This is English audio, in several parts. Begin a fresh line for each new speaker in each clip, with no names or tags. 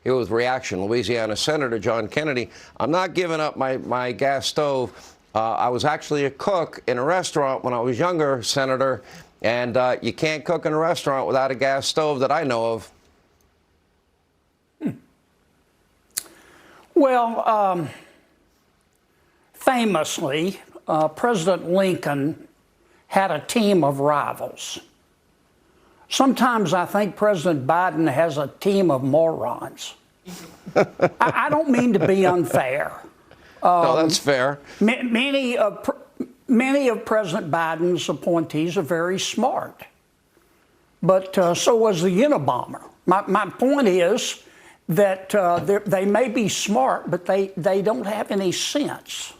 Here with reaction, Louisiana Senator John Kennedy. I'm not giving up my gas stove. I was actually a cook in a restaurant when I was younger, Senator, and you can't cook in a restaurant without a gas stove that I know of.
Well, famously, President Lincoln had a team of rivals. Sometimes I think President Biden has a team of morons. I don't mean to be unfair.
No, that's fair.
Many of President Biden's appointees are very smart, but so was the Unabomber. My point is that they may be smart, but they don't have any sense.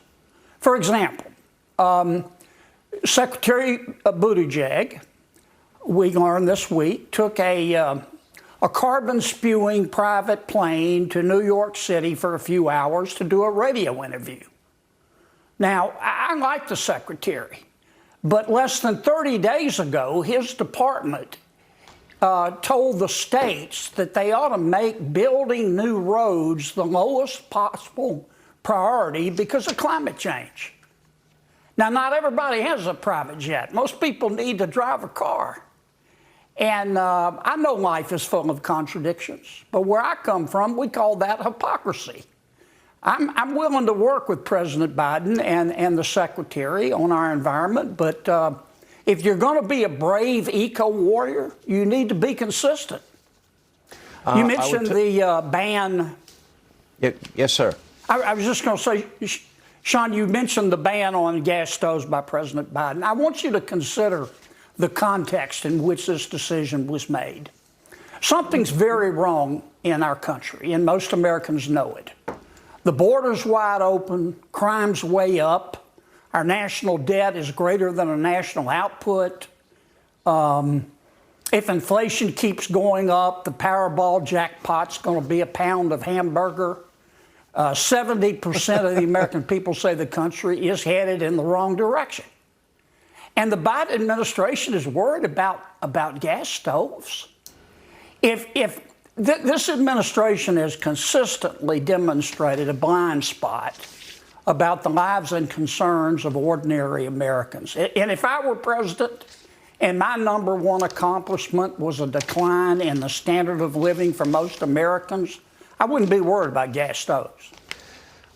For example, Secretary Buttigieg, we learned this week, took a carbon-spewing private plane to New York City for a few hours to do a radio interview. Now, I like the secretary, but less than 30 days ago, his department told the states that they ought to make building new roads the lowest possible priority because of climate change. Now, not everybody has a private jet. Most people need to drive a car. And I know life is full of contradictions, but where I come from, we call that hypocrisy. I'm willing to work with President Biden and the Secretary on our environment, but if you're going to be a brave eco-warrior, you need to be consistent. You mentioned the ban.
Yes, sir.
I was just going to say, Sean, you mentioned the ban on gas stoves by President Biden. I want you to consider the context in which this decision was made. Something's very wrong in our country, and most Americans know it. The border's wide open, crime's way up, our national debt is greater than our national output. If inflation keeps going up, the Powerball jackpot's going to be a pound of hamburger. 70% of the American people say the country is headed in the wrong direction. And the Biden administration is worried about gas stoves. If this administration has consistently demonstrated a blind spot about the lives and concerns of ordinary Americans. And if I were president and my number one accomplishment was a decline in the standard of living for most Americans, I wouldn't be worried about gas stoves.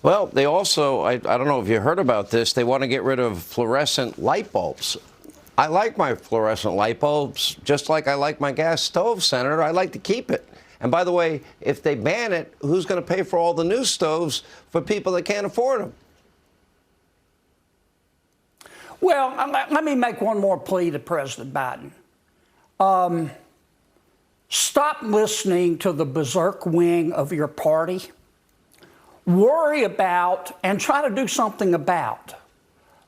Well, they also, I don't know if you heard about this, they want to get rid of fluorescent light bulbs. I like my fluorescent light bulbs just like I like my gas stove, Senator. I like to keep it. And by the way, if they ban it, who's going to pay for all the new stoves for people that can't afford them?
Well, let me make one more plea to President Biden. Stop listening to the berserk wing of your party. Worry about and try to do something about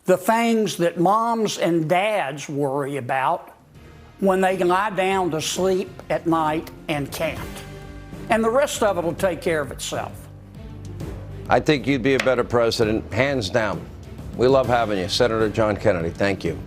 the things that moms and dads worry about when they lie down to sleep at night and can't. And the rest of it will take care of itself.
I think you'd be a better president, hands down. We love having you, Senator John Kennedy. Thank you.